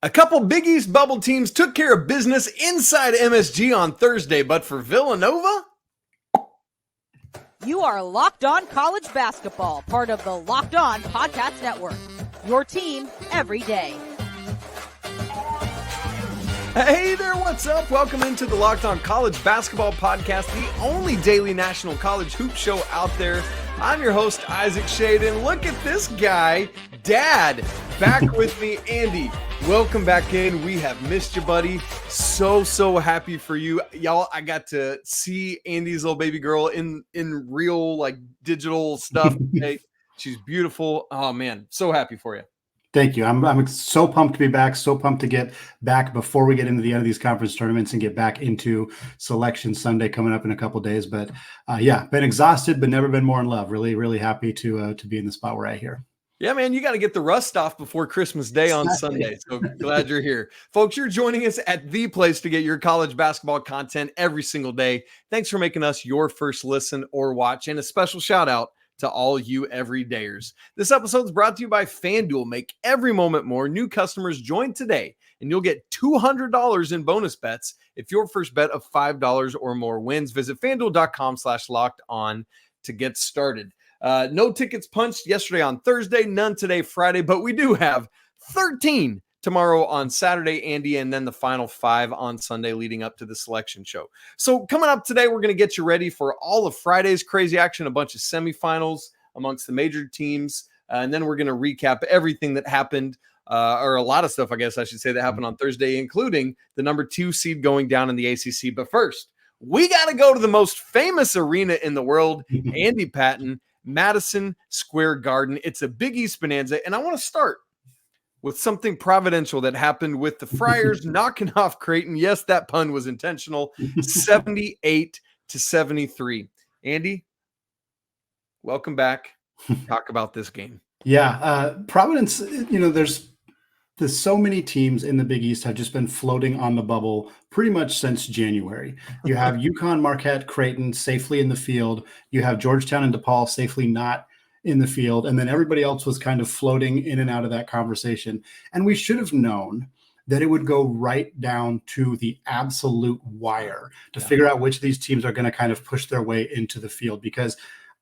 A couple Big East bubble teams took care of business inside MSG on Thursday, but for Villanova? You are Locked On College Basketball, part of the Locked On Podcast Network. Your team every day. Hey there, what's up? Welcome into the Locked On College Basketball Podcast, the only daily national college hoop show out there. I'm your host, Isaac Shade, and look at this guy, Dad, back with me, Andy. Welcome back in. We have missed you, buddy. So happy for you. Y'all, I got to see Andy's little baby girl in real, like, digital stuff today. She's beautiful. Oh, man, so happy for you. Thank you. I'm so pumped to be back, so pumped to get back before we get into the end of these conference tournaments and get back into Selection Sunday coming up in a couple days. But been exhausted, but never been more in love. Really happy to be in the spot we're at here. Yeah, man, you got to get the rust off before Christmas Day on Sunday. So glad you're here. Folks, you're joining us at the place to get your college basketball content every single day. Thanks for making us your first listen or watch. And a special shout out to all you everydayers. This episode is brought to you by FanDuel. Make every moment more. New customers join today, and you'll get $200 in bonus bets if your first bet of $5 or more wins. Visit FanDuel.com/locked-on to get started. No tickets punched yesterday on Thursday, none today, Friday, but we do have 13 tomorrow on Saturday, Andy, and then the final 5 on Sunday leading up to the selection show. So coming up today, we're going to get you ready for all of Friday's crazy action, a bunch of semifinals amongst the major teams, and then we're going to recap everything that happened, or a lot of stuff, I guess I should say, that happened on Thursday, including the number 2 seed going down in the ACC. But first, we got to go to the most famous arena in the world, Andy Patton, Madison Square Garden. It's a Big East bonanza, and I want to start with something providential that happened with the Friars knocking off Creighton. Yes, that pun was intentional. 78-73. Andy, welcome back. Talk about this game. Yeah, Providence, there's so many teams in the Big East have just been floating on the bubble pretty much since January. You have UConn, Marquette, Creighton safely in the field. You have Georgetown and DePaul safely not in the field. And then everybody else was kind of floating in and out of that conversation. And we should have known that it would go right down to the absolute wire to figure out which of these teams are going to kind of push their way into the field, because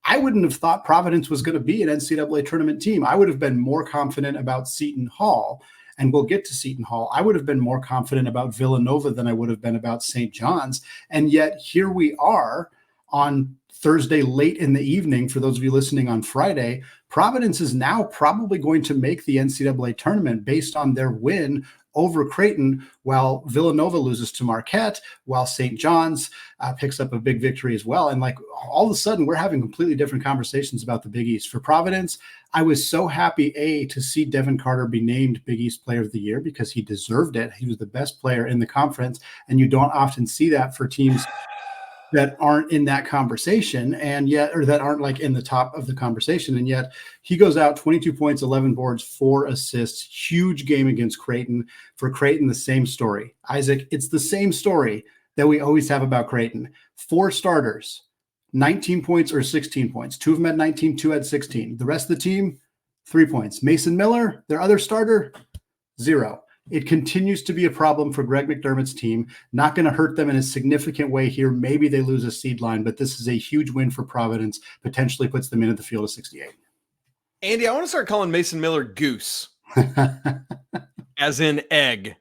I wouldn't have thought Providence was going to be an NCAA tournament team. I would have been more confident about Seton Hall, and we'll get to Seton Hall. I would have been more confident about Villanova than I would have been about St. John's. And yet here we are on Thursday late in the evening. For those of you listening on Friday, Providence is now probably going to make the NCAA tournament based on their win over Creighton, while Villanova loses to Marquette, while St. John's picks up a big victory as well. And like all of a sudden, we're having completely different conversations about the Big East. For Providence, I was so happy, to see Devin Carter be named Big East Player of the Year, because he deserved it. He was the best player in the conference, and you don't often see that for teams that aren't in that conversation, and yet, or that aren't like in the top of the conversation. And yet he goes out 22 points, 11 boards, 4 assists, huge game against Creighton. For Creighton, the same story. Isaac, it's the same story that we always have about Creighton. 4 starters, 19 points or 16 points. 2 of them had 19, 2 had 16. The rest of the team, 3 points. Mason Miller, their other starter, 0. It continues to be a problem for Greg McDermott's team. Not going to hurt them in a significant way here. Maybe they lose a seed line, but this is a huge win for Providence. Potentially puts them into the field of 68. Andy, I want to start calling Mason Miller Goose, as in egg.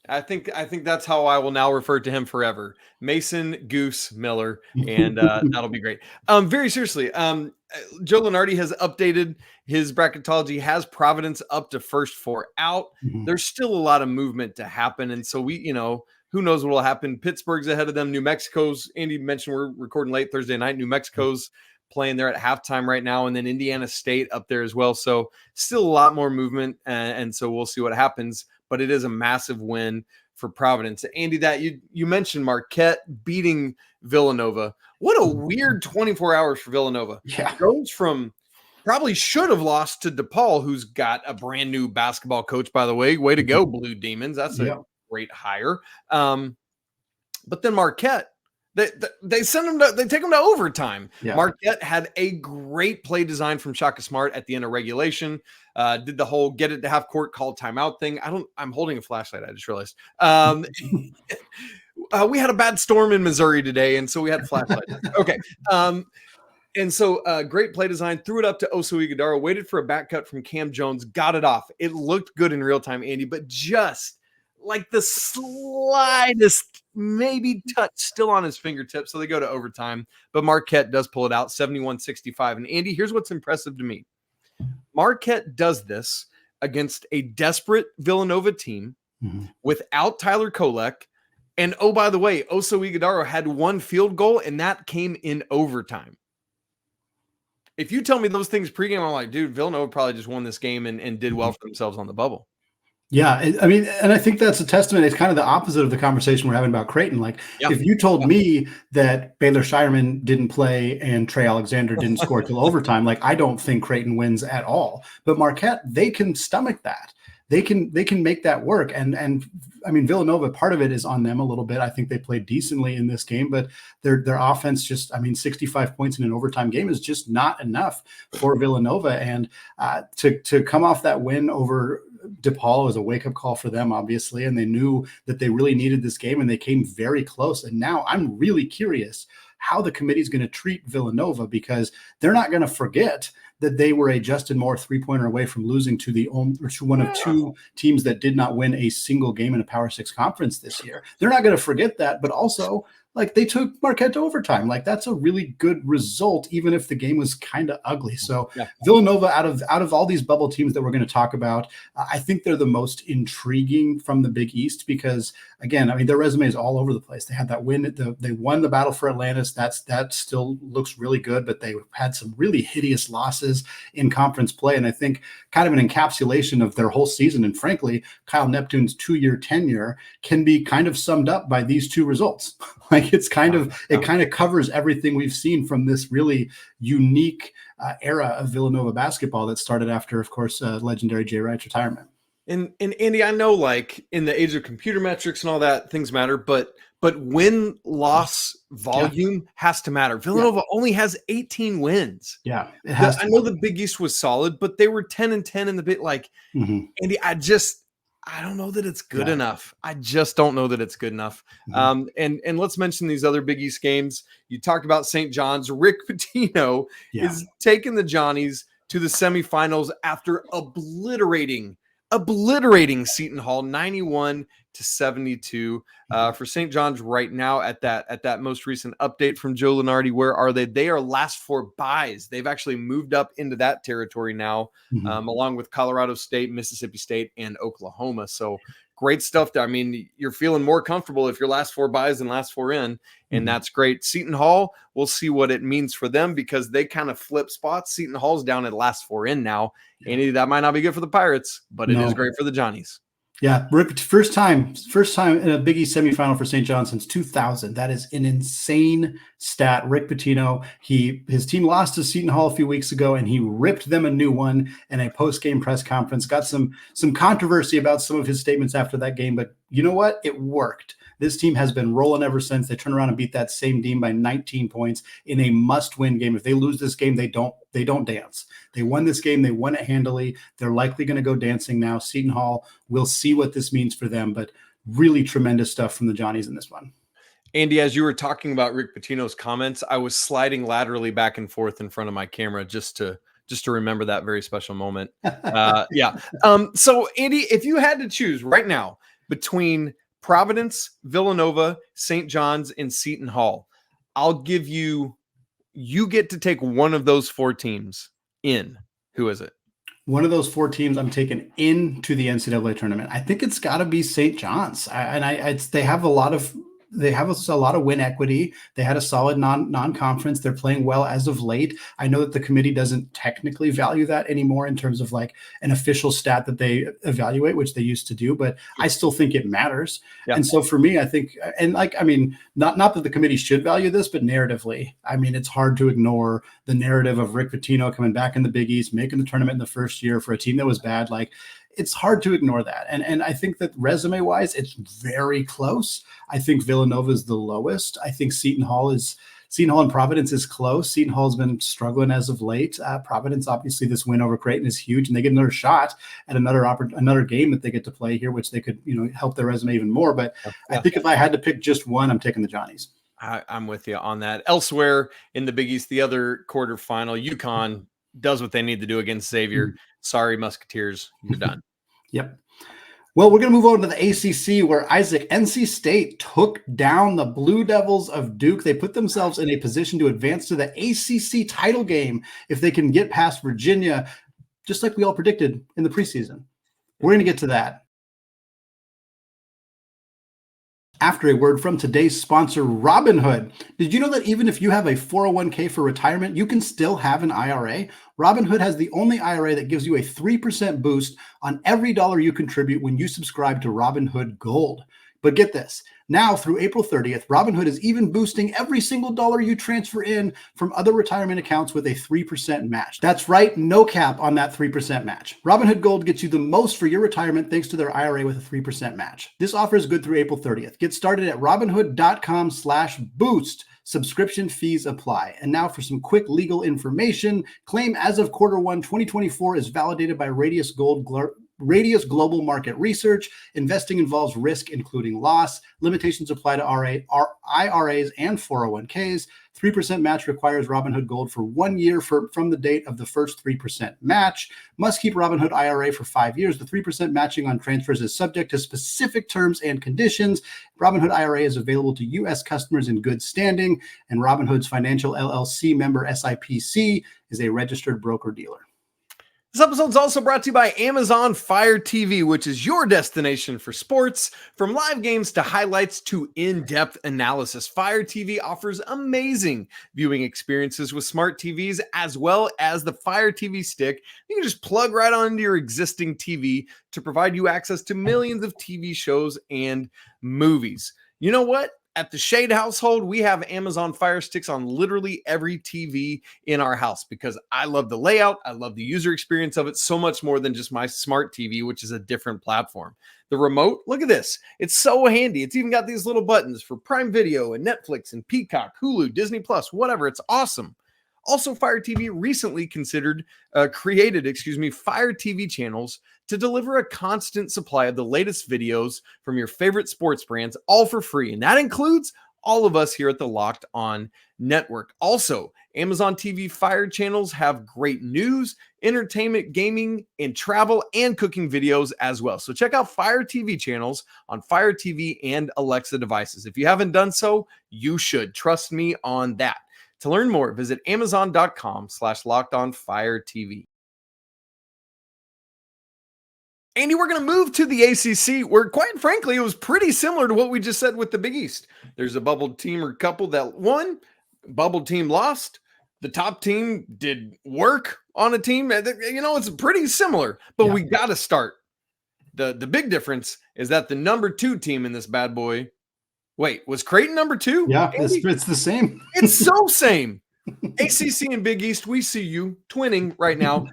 I think that's how I will now refer to him forever. Mason Goose Miller, and that'll be great. Very seriously, Joe Lunardi has updated his bracketology, has Providence up to first 4 out. Mm-hmm. There's still a lot of movement to happen, and so we, who knows what will happen. Pittsburgh's ahead of them. New Mexico's, Andy mentioned we're recording late Thursday night. New Mexico's playing there at halftime right now, and then Indiana State up there as well. So still a lot more movement, and so we'll see what happens. But it is a massive win for Providence. Andy, that you mentioned Marquette beating Villanova. What a weird 24 hours for Villanova. Yeah. Goes from probably should have lost to DePaul, who's got a brand new basketball coach, by the way. Way to go, Blue Demons. That's a great hire. But then Marquette, They send them to, they take them to overtime. Yeah. Marquette had a great play design from Shaka Smart at the end of regulation. Did the whole get it to half court, call timeout thing. I'm holding a flashlight. I just realized. We had a bad storm in Missouri today, and so we had flashlights. Okay. And so great play design, threw it up to Oso Ighodaro, waited for a back cut from Cam Jones, got it off. It looked good in real time, Andy, but just like the slightest maybe touch still on his fingertips. So they go to overtime, but Marquette does pull it out 71-65. And Andy, here's what's impressive to me. Marquette does this against a desperate Villanova team without Tyler Kolek. And oh, by the way, Oso Ighodaro had one field goal, and that came in overtime. If you tell me those things pregame, I'm like, dude, Villanova probably just won this game and did well for themselves on the bubble. Yeah, I mean, and I think that's a testament. It's kind of the opposite of the conversation we're having about Creighton. Like, if you told me that Baylor Shireman didn't play and Trey Alexander didn't score till overtime, like, I don't think Creighton wins at all. But Marquette, they can stomach that. They can make that work. And I mean, Villanova, part of it is on them a little bit. I think they played decently in this game, but their offense just, I mean, 65 points in an overtime game is just not enough for Villanova. And to come off that win over DePaul was a wake-up call for them, obviously, and they knew that they really needed this game, and they came very close. And now I'm really curious how the committee is going to treat Villanova, because they're not going to forget that they were a Justin Moore three-pointer away from losing to one of two teams that did not win a single game in a Power 6 conference this year. They're not going to forget that, but also, like, they took Marquette to overtime. Like, that's a really good result, even if the game was kind of ugly. So Villanova, out of all these bubble teams that we're going to talk about, I think they're the most intriguing from the Big East, because, again, I mean, their resume is all over the place. They had that win. They won the battle for Atlantis. That still looks really good, but they had some really hideous losses in conference play. And I think kind of an encapsulation of their whole season, and frankly, Kyle Neptune's 2-year tenure, can be kind of summed up by these two results. Like, it kind of covers everything we've seen from this really unique era of Villanova basketball that started after, of course, legendary Jay Wright's retirement. And Andy, I know, like, in the age of computer metrics and all that, things matter, but win-loss volume has to matter. Villanova only has 18 wins. Yeah, it has. I know the Big East was solid, but they were 10-10 in the bit. Like, Andy, I don't know that it's good enough. I just don't know that it's good enough. And let's mention these other Big East games. You talked about St. John's. Rick Pitino is taking the Johnnies to the semifinals after obliterating Seton Hall 91-72. For St. John's right now at that most recent update from Joe Lunardi. Where are they? They are last four byes. They've actually moved up into that territory now, along with Colorado State, Mississippi State, and Oklahoma. So great stuff. I mean, you're feeling more comfortable if you're last four byes than last four in, and that's great. Seton Hall, we'll see what it means for them, because they kind of flip spots. Seton Hall's down at last four in now. And that might not be good for the Pirates, but it is great for the Johnnies. Yeah, first time in a Big East semifinal for St. John since 2000. That is an insane stat. Rick Pitino, his team lost to Seton Hall a few weeks ago, and he ripped them a new one in a post-game press conference. Got some controversy about some of his statements after that game, but you know what? It worked. This team has been rolling ever since. They turn around and beat that same team by 19 points in a must-win game. If they lose this game, they don't dance. They won this game. They won it handily. They're likely going to go dancing now. Seton Hall, we'll see what this means for them, but really tremendous stuff from the Johnnies in this one. Andy, as you were talking about Rick Pitino's comments, I was sliding laterally back and forth in front of my camera just to remember that very special moment. So, Andy, if you had to choose right now between Providence, Villanova, St. John's, and Seton Hall, I'll give you get to take one of those four teams in. Who is it? One of those four teams I'm taking into the NCAA tournament. I think it's got to be St. John's. They have a lot of win equity. They had a solid non-conference. They're playing well as of late. I know that the committee doesn't technically value that anymore in terms of like an official stat that they evaluate, which they used to do, but I still think it matters. Yeah. And so for me, I think, and like, I mean, not that the committee should value this, but narratively, I mean, it's hard to ignore the narrative of Rick Pitino coming back in the Big East, making the tournament in the first year for a team that was bad. Like, it's hard to ignore that. And I think that resume wise, it's very close. I think Villanova is the lowest. I think Seton Hall and Providence is close. Seton Hall has been struggling as of late. Providence, obviously, this win over Creighton is huge, and they get another shot at another game that they get to play here, which they could, help their resume even more. But I think if I had to pick just one, I'm taking the Johnnies. I'm with you on that. Elsewhere in the Big East, the other quarterfinal, UConn does what they need to do against Xavier. Sorry, Musketeers, you're done. Yep. Well, we're going to move on to the ACC, where NC State took down the Blue Devils of Duke. They put themselves in a position to advance to the ACC title game if they can get past Virginia, just like we all predicted in the preseason. We're going to get to that after a word from today's sponsor, Robinhood. Did you know that even if you have a 401k for retirement, you can still have an IRA? Robinhood has the only IRA that gives you a 3% boost on every dollar you contribute when you subscribe to Robinhood Gold. But get this, now through April 30th, Robinhood is even boosting every single dollar you transfer in from other retirement accounts with a 3% match. That's right, no cap on that 3% match. Robinhood Gold gets you the most for your retirement thanks to their IRA with a 3% match. This offer is good through April 30th. Get started at robinhood.com/boost. Subscription fees apply. And now for some quick legal information. Claim as of Q1 2024 is validated by Radius Global Market Research. Investing involves risk, including loss. Limitations apply to IRAs and 401ks. 3% match requires Robinhood Gold for 1 year from the date of the first 3% match. Must keep Robinhood IRA for 5 years. The 3% matching on transfers is subject to specific terms and conditions. Robinhood IRA is available to U.S. customers in good standing, and Robinhood's Financial LLC member SIPC is a registered broker-dealer. This episode is also brought to you by Amazon Fire TV, which is your destination for sports. From live games to highlights to in-depth analysis, Fire TV offers amazing viewing experiences with smart TVs as well as the Fire TV stick. You can just plug right onto your existing TV to provide you access to millions of TV shows and movies. You know what? At the Shade household, we have Amazon Fire Sticks on literally every TV in our house because I love the layout. I love the user experience of it so much more than just my smart TV, which is a different platform. The remote, look at this. It's so handy. It's even got these little buttons for Prime Video and Netflix and Peacock, Hulu, Disney Plus, whatever. It's awesome. Also, Fire TV recently created Fire TV channels to deliver a constant supply of the latest videos from your favorite sports brands, all for free. And that includes all of us here at the Locked On Network. Also, Amazon TV Fire channels have great news, entertainment, gaming, and travel and cooking videos as well. So check out Fire TV channels on Fire TV and Alexa devices. If you haven't done so, you should. Trust me on that. To learn more, visit amazon.com/lockedonfiretv. Andy, we're going to move to the ACC, where, quite frankly, it was pretty similar to what we just said with the Big East. There's a bubbled team or couple that won, bubbled team lost. The top team did work on a team. It's pretty similar, but we got to start. The big difference is that the number 2 team in this bad boy. Wait, was Creighton number 2? Yeah, it's the same. It's so same. ACC and Big East, we see you twinning right now.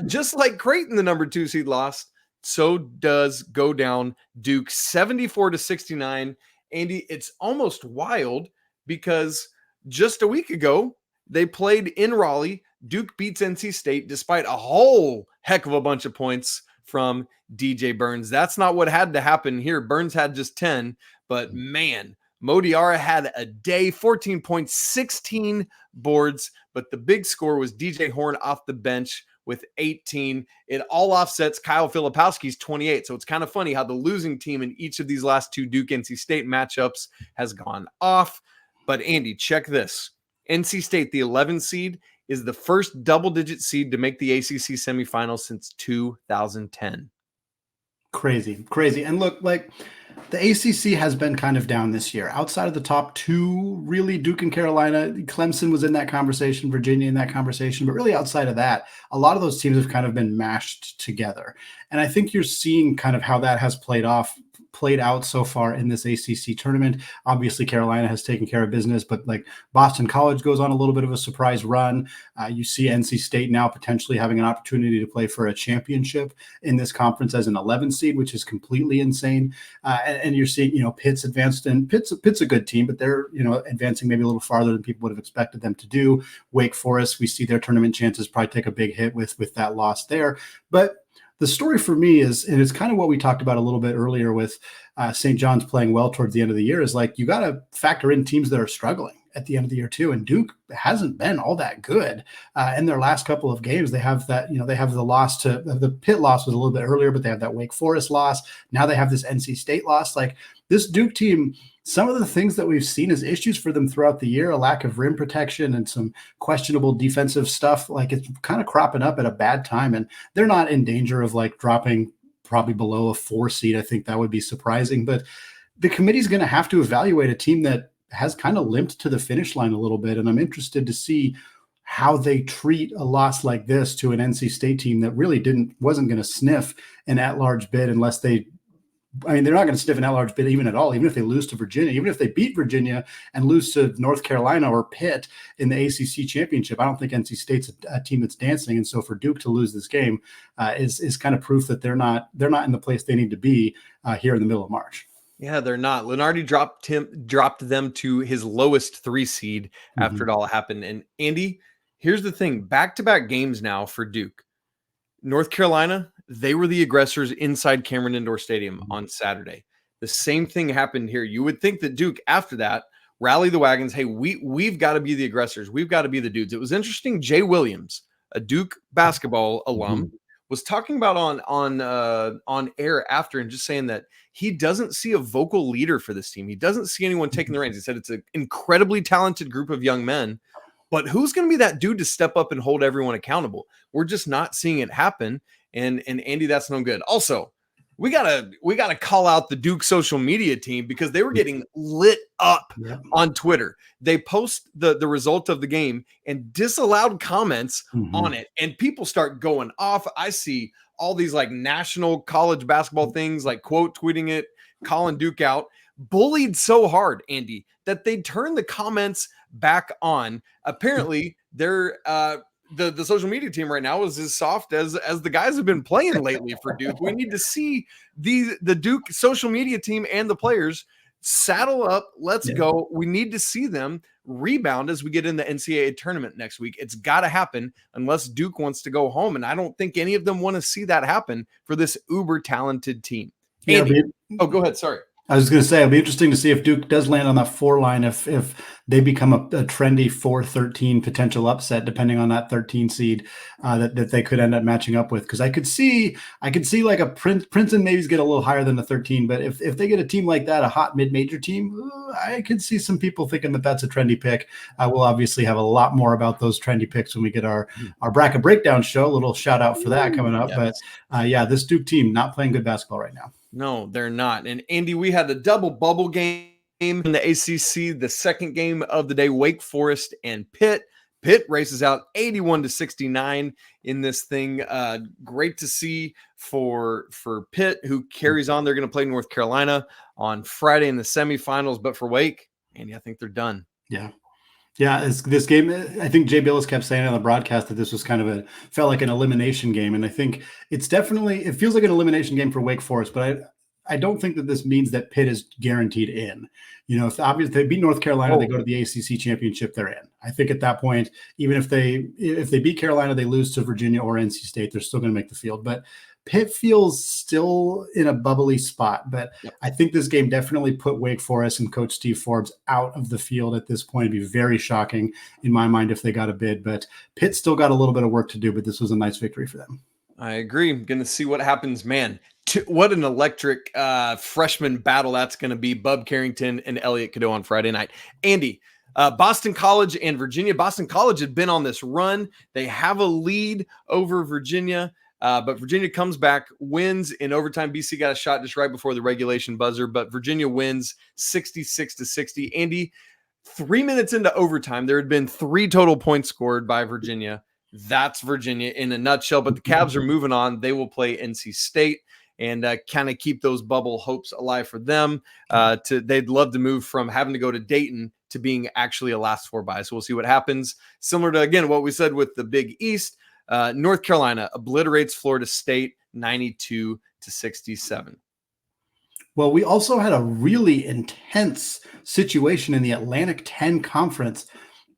Just like Creighton, the number 2 seed, lost, so does go down Duke 74-69. Andy, it's almost wild because just a week ago, they played in Raleigh. Duke beats NC State despite a whole heck of a bunch of points from DJ Burns. That's not what had to happen here. Burns had just 10. But man, Modiara had a day, 14 points, 16 boards. But the big score was DJ Horn off the bench with 18. It all offsets Kyle Filipowski's 28. So it's kind of funny how the losing team in each of these last 2 Duke-NC State matchups has gone off. But Andy, check this. NC State, the 11 seed, is the first double-digit seed to make the ACC semifinals since 2010. Crazy. And look, the ACC has been kind of down this year. Outside of the top 2, really, Duke and Carolina, Clemson was in that conversation, Virginia in that conversation, but really outside of that, a lot of those teams have kind of been mashed together. And I think you're seeing kind of how that has played off played out so far in this ACC tournament. Obviously, Carolina has taken care of business, but like Boston College goes on a little bit of a surprise run. You see NC State now potentially having an opportunity to play for a championship in this conference as an 11 seed, which is completely insane. And you're seeing, Pitt's advanced, and Pitt's a good team, but they're, advancing maybe a little farther than people would have expected them to do. Wake Forest, we see their tournament chances probably take a big hit with that loss there. But the story for me is, and it's kind of what we talked about a little bit earlier with St. John's playing well towards the end of the year, is like you got to factor in teams that are struggling at the end of the year too. And Duke hasn't been all that good in their last couple of games. They have that, they have the loss to the Pitt loss was a little bit earlier, but they have that Wake Forest loss. Now they have this NC State loss. Like this Duke team, some of the things that we've seen as issues for them throughout the year, a lack of rim protection and some questionable defensive stuff, like it's kind of cropping up at a bad time. And they're not in danger of like dropping probably below a 4 seed. I think that would be surprising, but the committee's going to have to evaluate a team that has kind of limped to the finish line a little bit. And I'm interested to see how they treat a loss like this to an NC State team that really wasn't going to sniff an at-large bid unless they're not going to sniff an at-large bid even at all, even if they lose to Virginia, even if they beat Virginia and lose to North Carolina or Pitt in the ACC championship. I don't think NC State's a team that's dancing. And so for Duke to lose this game is kind of proof that they're not in the place they need to be here in the middle of March. Yeah, they're not. Lenardi dropped them to his lowest 3 seed after it all happened. And Andy, here's the thing: back-to-back games now for Duke. North Carolina, they were the aggressors inside Cameron Indoor Stadium on Saturday. The same thing happened here. You would think that Duke, after that, rally the wagons. Hey, we've got to be the aggressors. We've got to be the dudes. It was interesting. Jay Williams, a Duke basketball alum, was talking about on air after and just saying that he doesn't see a vocal leader for this team. He doesn't see anyone taking the reins. He said it's an incredibly talented group of young men, but who's going to be that dude to step up and hold everyone accountable? We're just not seeing it happen. And Andy, that's no good. Also, we gotta call out the Duke social media team because they were getting lit up on Twitter. They post the result of the game and disallowed comments on it, and people start going off. I see all these like national college basketball things, like quote tweeting it, calling Duke out, bullied so hard, Andy, that they turned the comments back on. Apparently, they're the social media team right now is as soft as the guys have been playing lately for Duke. We need to see the Duke social media team and the players saddle up. Let's go. We need to see them rebound as we get in the NCAA tournament next week. It's got to happen unless Duke wants to go home. And I don't think any of them want to see that happen for this uber talented team. Andy, go ahead. Sorry. I was going to say, it'll be interesting to see if Duke does land on that 4 line, if they become a trendy 4-13 potential upset, depending on that 13 seed that they could end up matching up with. Because I could see like a Princeton maybe get a little higher than the 13, but if they get a team like that, a hot mid-major team, I could see some people thinking that that's a trendy pick. We'll obviously have a lot more about those trendy picks when we get our bracket breakdown show. A little shout out for that coming up. Yes. But this Duke team not playing good basketball right now. No, they're not. And Andy, we had the double bubble game in the ACC, the second game of the day, Wake Forest and Pitt. Pitt races out 81-69 in this thing. Great to see for Pitt, who carries on. They're going to play North Carolina on Friday in the semifinals. But for Wake, Andy, I think they're done. Yeah. Yeah, this game, I think Jay Billis kept saying on the broadcast that this was kind of felt like an elimination game. And I think it feels like an elimination game for Wake Forest, but I don't think that this means that Pitt is guaranteed in. If obviously they beat North Carolina, they go to the ACC championship, they're in. I think at that point, even if they beat Carolina, they lose to Virginia or NC State, they're still going to make the field. But Pitt feels still in a bubbly spot, but I think this game definitely put Wake Forest and Coach Steve Forbes out of the field at this point. It'd be very shocking in my mind if they got a bid, but Pitt still got a little bit of work to do, but this was a nice victory for them. I agree. I'm going to see what happens, man. What an electric freshman battle that's going to be. Bub Carrington and Elliot Cadeau on Friday night. Andy, Boston College and Virginia. Boston College had been on this run. They have a lead over Virginia. But Virginia comes back, wins in overtime. BC got a shot just right before the regulation buzzer, but Virginia wins 66-60. Andy, 3 minutes into overtime, there had been 3 total points scored by Virginia. That's Virginia in a nutshell, but the Cavs are moving on. They will play NC State. and kind of keep those bubble hopes alive for them. They'd love to move from having to go to Dayton to being actually a last four bye. So we'll see what happens. Similar to, again, what we said with the Big East, North Carolina obliterates Florida State 92-67. Well, we also had a really intense situation in the Atlantic 10 conference.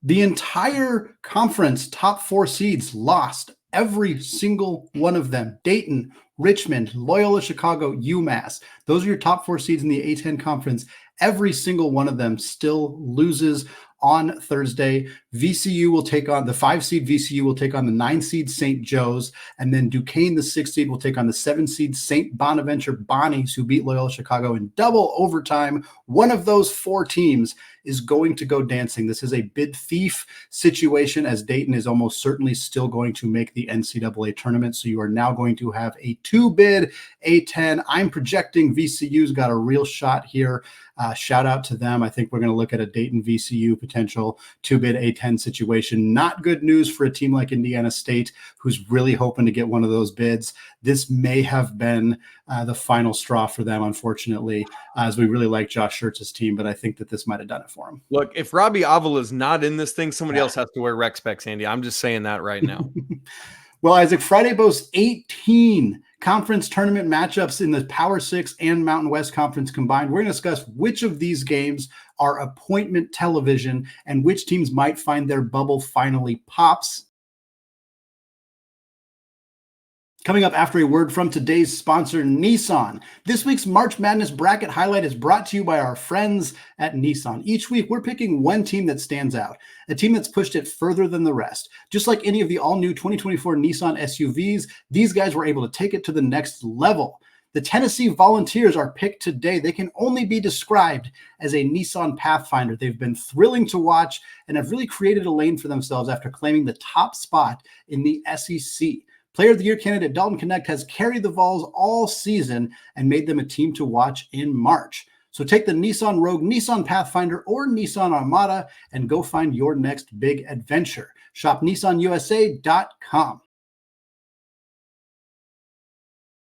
The entire conference top four seeds lost, every single one of them. Dayton, Richmond, Loyola Chicago, UMass. Those are your top four seeds in the A10 conference. Every single one of them still loses on Thursday. VCU will take on the 5-seed VCU will take on the 9-seed St. Joe's, and then Duquesne, the 6-seed, will take on the 7-seed St. Bonaventure Bonnies, who beat Loyola Chicago in double overtime. One of those four teams is going to go dancing. This is a bid thief situation, as Dayton is almost certainly still going to make the NCAA tournament. So you are now going to have a 2-bid A10. I'm projecting VCU's got a real shot here. Shout out to them. I think we're going to look at a Dayton VCU potential 2-bid A10 situation. Not good news for a team like Indiana State, who's really hoping to get one of those bids. This may have been the final straw for them, unfortunately, as we really like Josh Schertz's team, but I think that this might have done it for him. Look, if Robbie Avila is not in this thing, somebody else has to wear rec specs, Andy. I'm just saying that right now. Well, Isaac, Friday boasts 18 conference tournament matchups in the Power 6 and Mountain West Conference combined. We're going to discuss which of these games are appointment television and which teams might find their bubble finally pops. Coming up after a word from today's sponsor, Nissan. This week's March Madness bracket highlight is brought to you by our friends at Nissan. Each week, we're picking one team that stands out, a team that's pushed it further than the rest. Just like any of the all-new 2024 Nissan SUVs, these guys were able to take it to the next level. The Tennessee Volunteers are picked today. They can only be described as a Nissan Pathfinder. They've been thrilling to watch and have really created a lane for themselves after claiming the top spot in the SEC. Player of the Year candidate Dalton Knecht has carried the Vols all season and made them a team to watch in March. So take the Nissan Rogue, Nissan Pathfinder, or Nissan Armada and go find your next big adventure. Shop NissanUSA.com.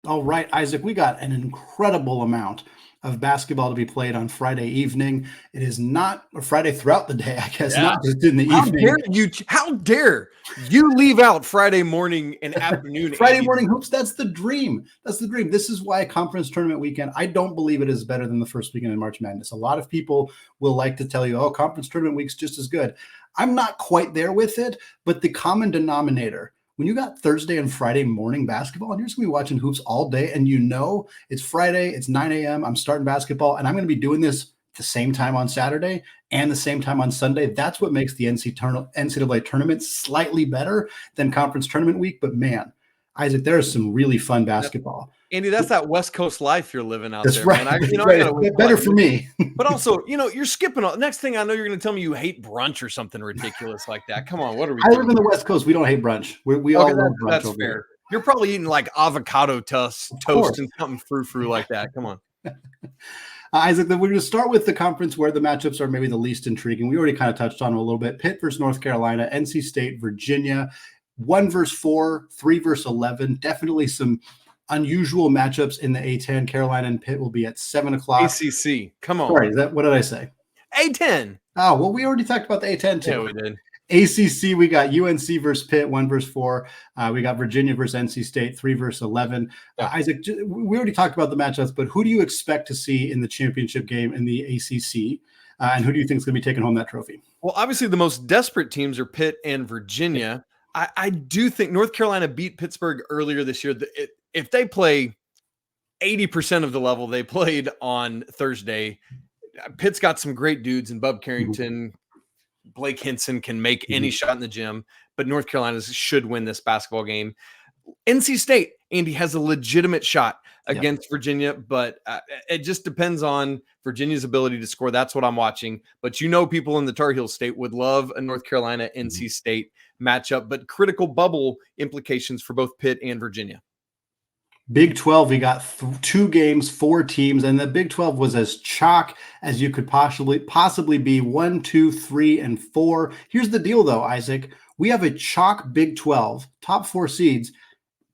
All right, Isaac, we got an incredible amount of basketball to be played on Friday evening. It is not or Friday throughout the day, I guess, not just in the evening. How dare you leave out Friday morning and afternoon? Friday morning hoops, that's the dream. That's the dream. This is why conference tournament weekend, I don't believe it is better than the first weekend in March Madness. A lot of people will like to tell you, oh, conference tournament week's just as good. I'm not quite there with it, but the common denominator, when you got Thursday and Friday morning basketball and you're just going to be watching hoops all day and you know it's Friday, it's 9 a.m., I'm starting basketball, and I'm going to be doing this the same time on Saturday and the same time on Sunday, that's what makes the NCAA tournament slightly better than conference tournament week. But man, Isaac, there is some really fun basketball. Andy, that's that West Coast life you're living out that's there, right. Man. Right. Better for me. But also, you're skipping. Next thing I know, you're going to tell me you hate brunch or something ridiculous like that. Come on, what are we doing? I live in the West Coast. We don't hate brunch. We all love brunch. That's fair. Here. You're probably eating like avocado toast and something frou-frou like that. Come on. Isaac, we're going to start with the conference where the matchups are maybe the least intriguing. We already kind of touched on them a little bit. Pitt versus North Carolina, NC State, Virginia, 1 versus 4, 3 versus 11. Definitely some unusual matchups in the A10. Carolina and Pitt will be at 7 o'clock. ACC. Come on. Sorry, what did I say? A10. Oh, well, we already talked about the A10 too. Yeah, we did. ACC, we got UNC versus Pitt, 1 versus 4. We got Virginia versus NC State, 3 versus 11. Isaac, we already talked about the matchups, but who do you expect to see in the championship game in the ACC? And who do you think is going to be taking home that trophy? Well, obviously the most desperate teams are Pitt and Virginia. I do think North Carolina beat Pittsburgh earlier this year. If they play 80% of the level they played on Thursday, Pitt's got some great dudes in Bub Carrington. Blake Hinson can make any shot in the gym, but North Carolina should win this basketball game. NC State, Andy, has a legitimate shot against Virginia, but it just depends on Virginia's ability to score. That's what I'm watching. But people in the Tar Heel State would love a North Carolina NC State matchup, but critical bubble implications for both Pitt and Virginia. Big 12, we got 2 games, 4 teams, and the Big 12 was as chalk as you could possibly be. 1, 2, 3, and 4. Here's the deal, though, Isaac. We have a chalk Big 12, top 4 seeds.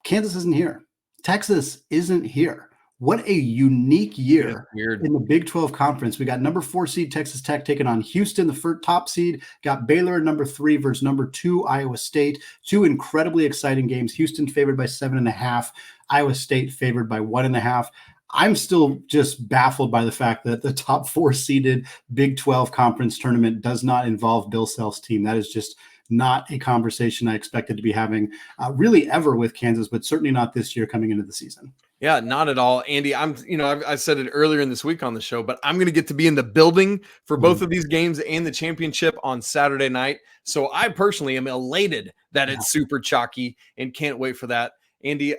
Kansas isn't here. Texas isn't here. What a unique year Weird. in the Big 12 conference. We got number 4 seed Texas Tech taking on Houston, the first top seed. Got Baylor at number 3 versus number 2 Iowa State. Two incredibly exciting games. Houston favored by 7.5. Iowa State favored by 1.5. I'm still just baffled by the fact that the top 4 seeded Big 12 conference tournament does not involve Bill Self's team. That is just not a conversation I expected to be having really ever with Kansas, but certainly not this year coming into the season. Yeah, not at all. Andy, I said it earlier in this week on the show, but I'm going to get to be in the building for both of these games and the championship on Saturday night. So I personally am elated that it's super chalky and can't wait for that. Andy,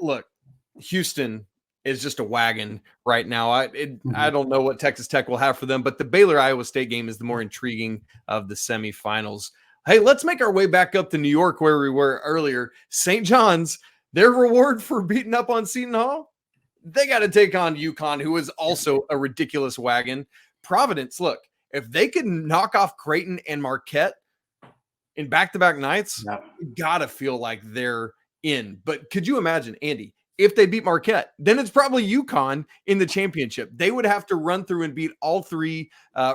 look, Houston is just a wagon right now. I don't know what Texas Tech will have for them, but the Baylor-Iowa State game is the more intriguing of the semifinals. Hey, let's make our way back up to New York where we were earlier. St. John's, their reward for beating up on Seton Hall, they got to take on UConn, who is also a ridiculous wagon. Providence, look, if they could knock off Creighton and Marquette in back-to-back nights, you got to feel like they're in. But could you imagine, Andy, if they beat Marquette, then it's probably UConn in the championship. They would have to run through and beat all 3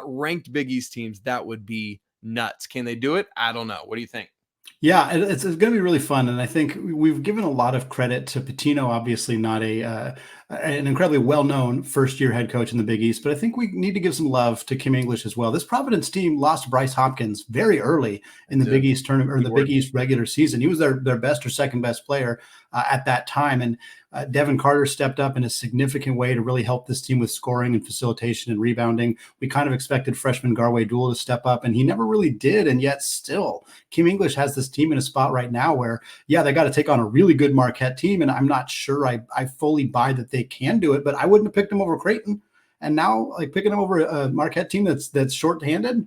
ranked Big East teams. That would be nuts. Can they do it? I don't know. What do you think? Yeah, it's going to be really fun. And I think we've given a lot of credit to Pitino, obviously not an incredibly well-known first-year head coach in the Big East, but I think we need to give some love to Kim English as well. This Providence team lost Bryce Hopkins very early in the Big East tournament or the Big East regular season. He was their best or second best player at that time. And Devin Carter stepped up in a significant way to really help this team with scoring and facilitation and rebounding. We kind of expected freshman Garway Duel to step up, and he never really did. And yet still, Kim English has this team in a spot right now where, they got to take on a really good Marquette team. And I'm not sure I fully buy that they can do it, but I wouldn't have picked them over Creighton. And now, picking them over a Marquette team that's shorthanded,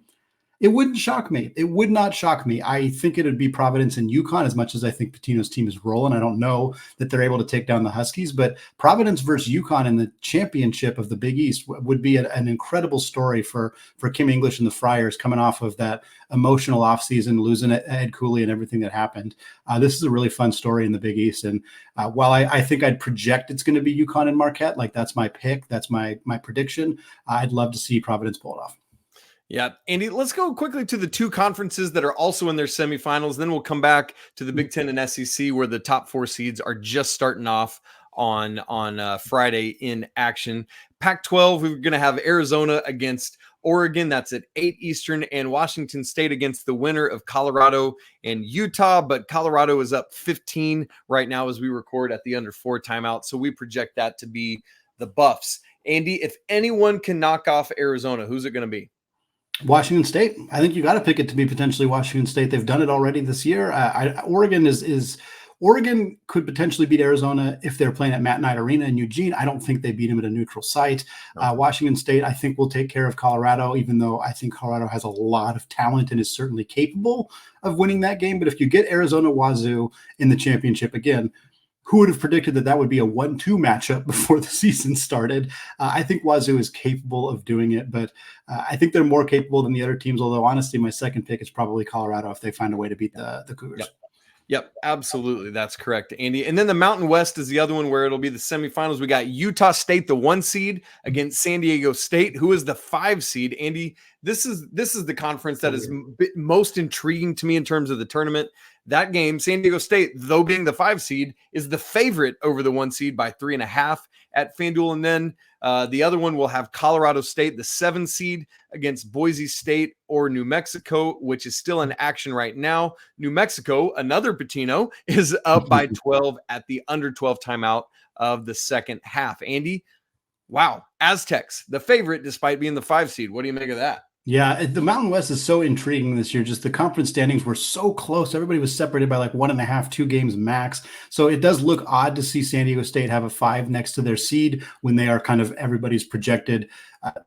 it wouldn't shock me. It would not shock me. I think it would be Providence and UConn as much as I think Pitino's team is rolling. I don't know that they're able to take down the Huskies, but Providence versus UConn in the championship of the Big East would be an incredible story for Kim English and the Friars coming off of that emotional offseason, losing Ed Cooley and everything that happened. This is a really fun story in the Big East. And while I think I'd project it's going to be UConn and Marquette, that's my pick, that's my prediction, I'd love to see Providence pull it off. Yeah, Andy, let's go quickly to the 2 conferences that are also in their semifinals. Then we'll come back to the Big Ten and SEC, where the top 4 seeds are just starting off on Friday in action. Pac-12, we're going to have Arizona against Oregon. That's at 8 Eastern, and Washington State against the winner of Colorado and Utah. But Colorado is up 15 right now as we record at the under 4 timeout. So we project that to be the Buffs. Andy, if anyone can knock off Arizona, who's it going to be? Washington State. I think you got to pick it to be potentially Washington State. They've done it already this year. Oregon could potentially beat Arizona if they're playing at Matt Knight Arena in Eugene. I don't think they beat him at a neutral site. Washington State, I think, will take care of Colorado, even though I think Colorado has a lot of talent and is certainly capable of winning that game. But if you get Arizona Wazoo in the championship again, who would have predicted that would be a 1-2 matchup before the season started? I think Wazoo is capable of doing it, but I think they're more capable than the other teams, although honestly, my second pick is probably Colorado if they find a way to beat the Cougars. Yep, absolutely. That's correct, Andy. And then the Mountain West is the other one where it'll be the semifinals. We got Utah State, the 1 seed, against San Diego State, who is the 5 seed. Andy, this is the conference that is most intriguing to me in terms of the tournament. That game, San Diego State, though being the 5 seed, is the favorite over the 1 seed by 3.5 at FanDuel. And then the other one will have Colorado State, the 7 seed, against Boise State or New Mexico, which is still in action right now. New Mexico, another Pitino, is up by 12 at the under 12 timeout of the second half. Andy, wow, Aztecs, the favorite despite being the 5 seed. What do you make of that? Yeah, the Mountain West is so intriguing this year. Just the conference standings were so close. Everybody was separated by 1.5, 2 games max. So it does look odd to see San Diego State have a 5 next to their seed when they are kind of everybody's projected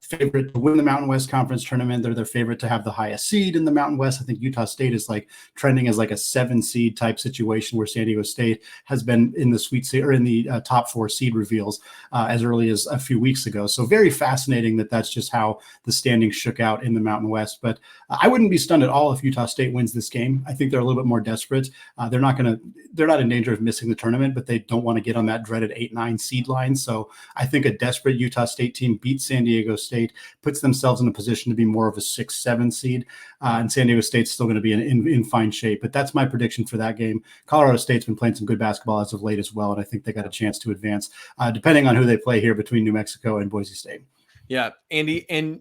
favorite to win the Mountain West Conference tournament. They're their favorite to have the highest seed in the Mountain West. I think Utah State is like trending as like a 7 seed type situation, where San Diego State has been in the Sweet Seed or in the top 4 seed reveals as early as a few weeks ago. So very fascinating that that's just how the standings shook out in the Mountain West. But I wouldn't be stunned at all if Utah State wins this game. I think they're a little bit more desperate. They're not in danger of missing the tournament, but they don't want to get on that dreaded 8-9 seed line. So I think a desperate Utah State team beats San Diego State, puts themselves in a position to be more of a 6-7 seed, and San Diego State's still going to be in fine shape. But that's my prediction for that game. Colorado State's been playing some good basketball as of late as well, and I think they got a chance to advance, depending on who they play here between New Mexico and Boise State. Yeah, Andy, and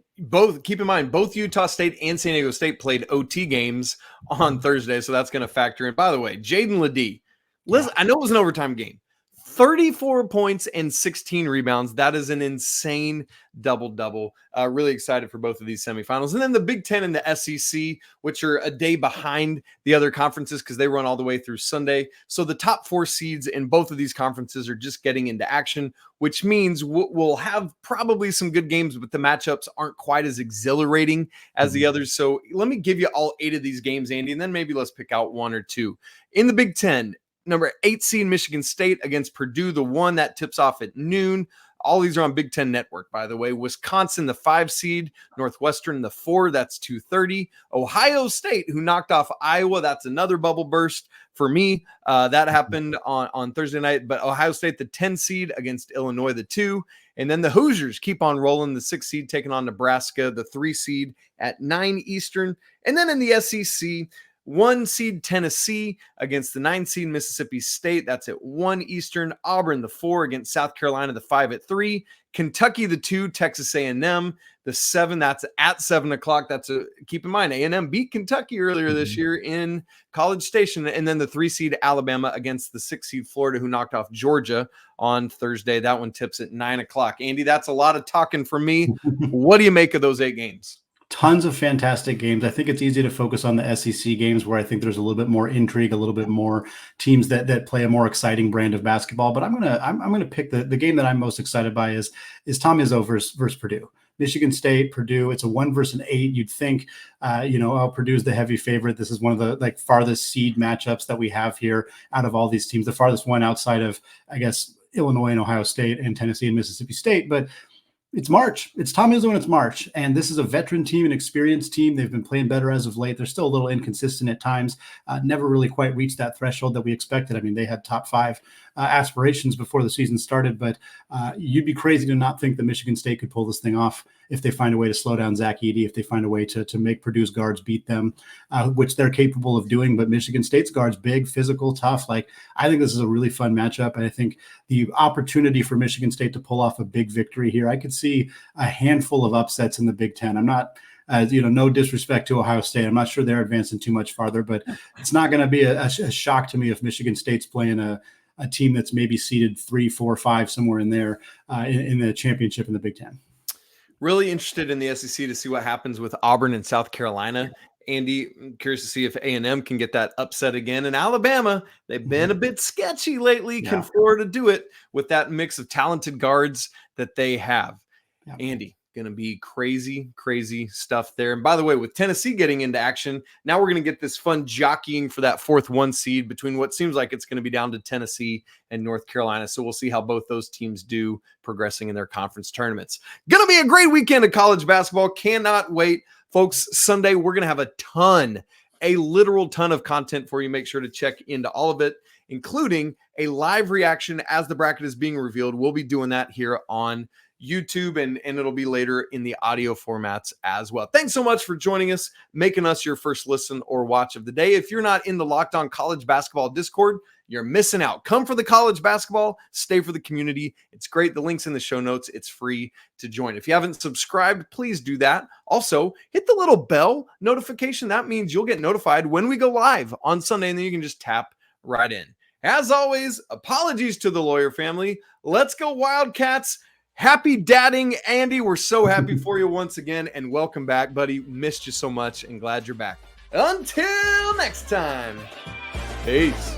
keep in mind, both Utah State and San Diego State played OT games on Thursday, so that's going to factor in. By the way, Jaden Ledee, listen, I know it was an overtime game. 34 points and 16 rebounds. That is an insane double-double. Really excited for both of these semifinals. And then the Big Ten and the SEC, which are a day behind the other conferences because they run all the way through Sunday. So the top 4 seeds in both of these conferences are just getting into action, which means we'll have probably some good games, but the matchups aren't quite as exhilarating as the others. So let me give you all 8 of these games, Andy, and then maybe let's pick out 1 or 2. In the Big Ten, number 8 seed Michigan State against Purdue, the 1 that tips off at noon. All these are on Big Ten Network, by the way. Wisconsin, the 5 seed, Northwestern, the 4, that's 2:30. Ohio State, who knocked off Iowa, that's another bubble burst for me. That happened on Thursday night, but Ohio State, the 10 seed against Illinois, the 2. And then the Hoosiers keep on rolling, the 6 seed taking on Nebraska, the 3 seed at 9 Eastern. And then in the SEC, 1 seed Tennessee against the 9 seed Mississippi State. That's at 1 Eastern. Auburn, the 4 against South Carolina, the 5 at 3. Kentucky, the 2, Texas A&M, the 7. That's at 7 o'clock. Keep in mind, A&M beat Kentucky earlier this year in College Station. And then the 3 seed Alabama against the 6 seed Florida, who knocked off Georgia on Thursday. That one tips at 9 o'clock. Andy, that's a lot of talking from me. What do you make of those 8 games? Tons of fantastic games. I think it's easy to focus on the SEC games, where I think there's a little bit more intrigue, a little bit more teams that play a more exciting brand of basketball. But I'm gonna pick the game that I'm most excited by is Tom Izzo versus Purdue. Michigan State, Purdue. It's a 1 versus 8. You'd think, Purdue's the heavy favorite. This is one of the farthest seed matchups that we have here out of all these teams. The farthest one outside of, I guess, Illinois and Ohio State and Tennessee and Mississippi State, but it's March. It's Tom Izzo and it's March. And this is a veteran team, an experienced team. They've been playing better as of late. They're still a little inconsistent at times. Never really quite reached that threshold that we expected. I mean, they had top 5 aspirations before the season started, but you'd be crazy to not think that Michigan State could pull this thing off if they find a way to slow down Zach Edey, if they find a way to make Purdue's guards beat them, which they're capable of doing. But Michigan State's guards, big, physical, tough. I think this is a really fun matchup. And I think the opportunity for Michigan State to pull off a big victory here, I could see a handful of upsets in the Big Ten. I'm not, no disrespect to Ohio State. I'm not sure they're advancing too much farther, but it's not going to be a shock to me if Michigan State's playing a team that's maybe seeded 3, 4, 5, somewhere in there in the championship in the Big Ten. Really interested in the SEC to see what happens with Auburn and South Carolina. Andy, I'm curious to see if A&M can get that upset again. And Alabama, they've been a bit sketchy lately. Can Florida do it with that mix of talented guards that they have? Yeah. Andy, going to be crazy, crazy stuff there. And by the way, with Tennessee getting into action, now we're going to get this fun jockeying for that 4th 1 seed between what seems like it's going to be down to Tennessee and North Carolina. So we'll see how both those teams do progressing in their conference tournaments. Going to be a great weekend of college basketball. Cannot wait. Folks, Sunday, we're going to have a literal ton of content for you. Make sure to check into all of it, including a live reaction as the bracket is being revealed. We'll be doing that here on YouTube, and it'll be later in the audio formats as well. Thanks so much for joining us, making us your first listen or watch of the day. If you're not in the Locked On College Basketball Discord, you're missing out. Come for the college basketball, stay for the community. It's great. The link's in the show notes. It's free to join. If you haven't subscribed, please do that. Also, hit the little bell notification. That means you'll get notified when we go live on Sunday, and then you can just tap right in. As always, apologies to the lawyer family. Let's go Wildcats. Happy dadding, Andy. We're so happy for you once again, and welcome back, buddy. Missed you so much and glad you're back. Until next time, peace.